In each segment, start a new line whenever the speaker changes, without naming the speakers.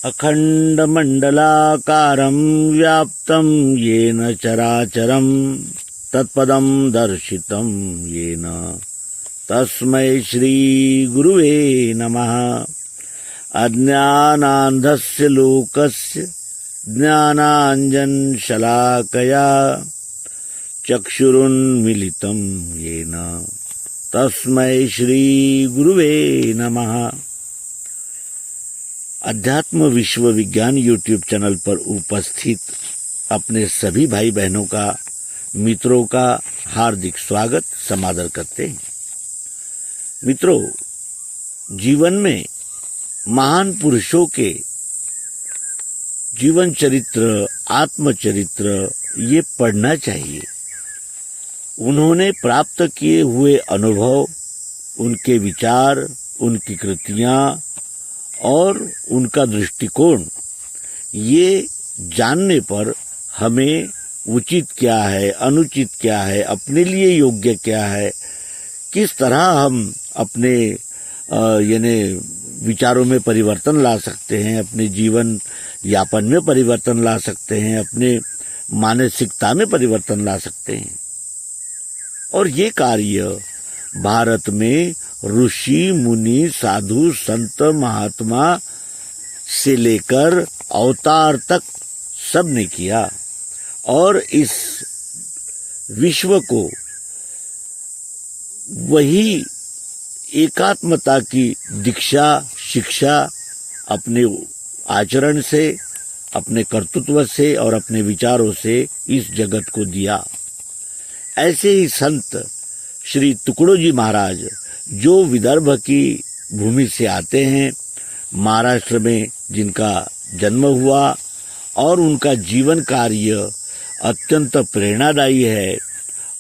अखण्डमण्डलाकारं व्याप्तं येन चराचरं तत्पदं दर्शितं येन तस्मै श्रीगुरुवे नमः। अज्ञानान्धस्य लोकस्य ज्ञानाञ्जनशलाकया चक्षुरुन्मीलितं येन तस्मै श्रीगुरुवे नमः। अध्यात्म विश्व विज्ञान यूट्यूब चैनल पर उपस्थित अपने सभी भाई बहनों का, मित्रों का हार्दिक स्वागत समादर करते हैं। मित्रों, जीवन में महान पुरुषों के जीवन चरित्र, आत्मचरित्र ये पढ़ना चाहिए। उन्होंने प्राप्त किए हुए अनुभव, उनके विचार, उनकी कृतियां और उनका दृष्टिकोण, ये जानने पर हमें उचित क्या है, अनुचित क्या है, अपने लिए योग्य क्या है, किस तरह हम अपने यानी विचारों में परिवर्तन ला सकते हैं, अपने जीवन यापन में परिवर्तन ला सकते हैं, अपने मानसिकता में परिवर्तन ला सकते हैं। और ये कार्य भारत में ऋषि मुनि, साधु, संत, महात्मा से लेकर अवतार तक सब ने किया और इस विश्व को वही एकात्मता की दीक्षा, शिक्षा अपने आचरण से, अपने कर्तृत्व से और अपने विचारों से इस जगत को दिया। ऐसे ही संत श्री टुकड़ो जी महाराज, जो विदर्भ की भूमि से आते हैं, महाराष्ट्र में जिनका जन्म हुआ और उनका जीवन कार्य अत्यंत प्रेरणादायी है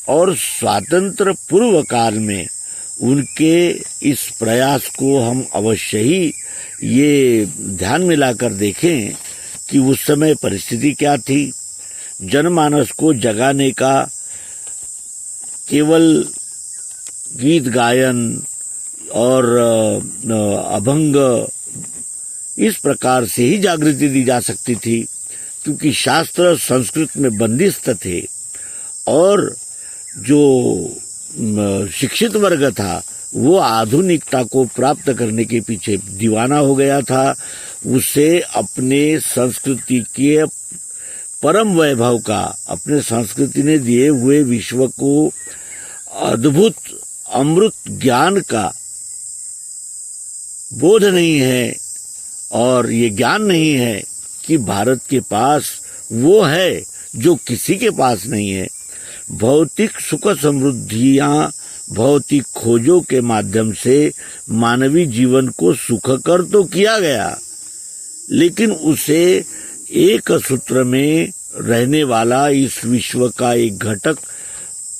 और स्वातंत्र पूर्व काल में उनके इस प्रयास को हम अवश्य ही ये ध्यान में लाकर देखें कि उस समय परिस्थिति क्या थी। जनमानस को जगाने का केवल गीत गायन और अभंग इस प्रकार से ही जागृति दी जा सकती थी, क्योंकि शास्त्र संस्कृत में बंदिस्त थे और जो शिक्षित वर्ग था वो आधुनिकता को प्राप्त करने के पीछे दीवाना हो गया था। उसे अपने संस्कृति के परम वैभव का, अपने संस्कृति ने दिए हुए विश्व को अद्भुत अमृत ज्ञान का बोध नहीं है और ये ज्ञान नहीं है कि भारत के पास वो है जो किसी के पास नहीं है। भौतिक सुख समृद्धियां, भौतिक खोजों के माध्यम से मानवीय जीवन को सुखकर तो किया गया, लेकिन उसे एक सूत्र में रहने वाला इस विश्व का एक घटक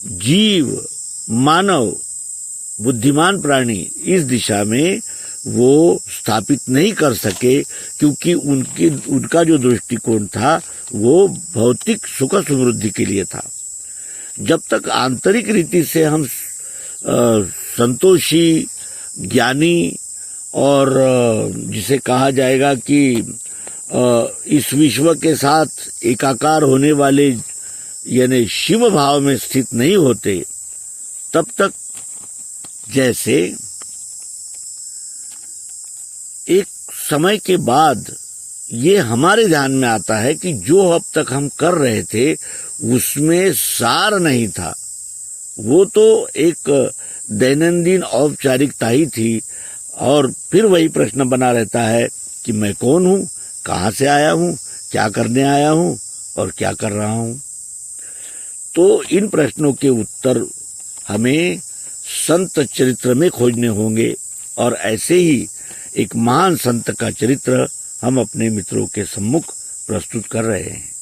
जीव, मानव, बुद्धिमान प्राणी इस दिशा में वो स्थापित नहीं कर सके, क्योंकि उनका जो दृष्टिकोण था वो भौतिक सुख समृद्धि के लिए था। जब तक आंतरिक रीति से हम संतोषी, ज्ञानी और जिसे कहा जाएगा कि इस विश्व के साथ एकाकार होने वाले यानी शिव भाव में स्थित नहीं होते, तब तक जैसे एक समय के बाद ये हमारे ध्यान में आता है कि जो अब तक हम कर रहे थे उसमें सार नहीं था। वो तो एक दैनंदिन औपचारिकता ही थी और फिर वही प्रश्न बना रहता है कि मैं कौन हूँ, कहाँ से आया हूँ, क्या करने आया हूँ और क्या कर रहा हूँ। तो इन प्रश्नों के उत्तर हमें संत चरित्र में खोजने होंगे और ऐसे ही एक महान संत का चरित्र हम अपने मित्रों के सम्मुख प्रस्तुत कर रहे हैं।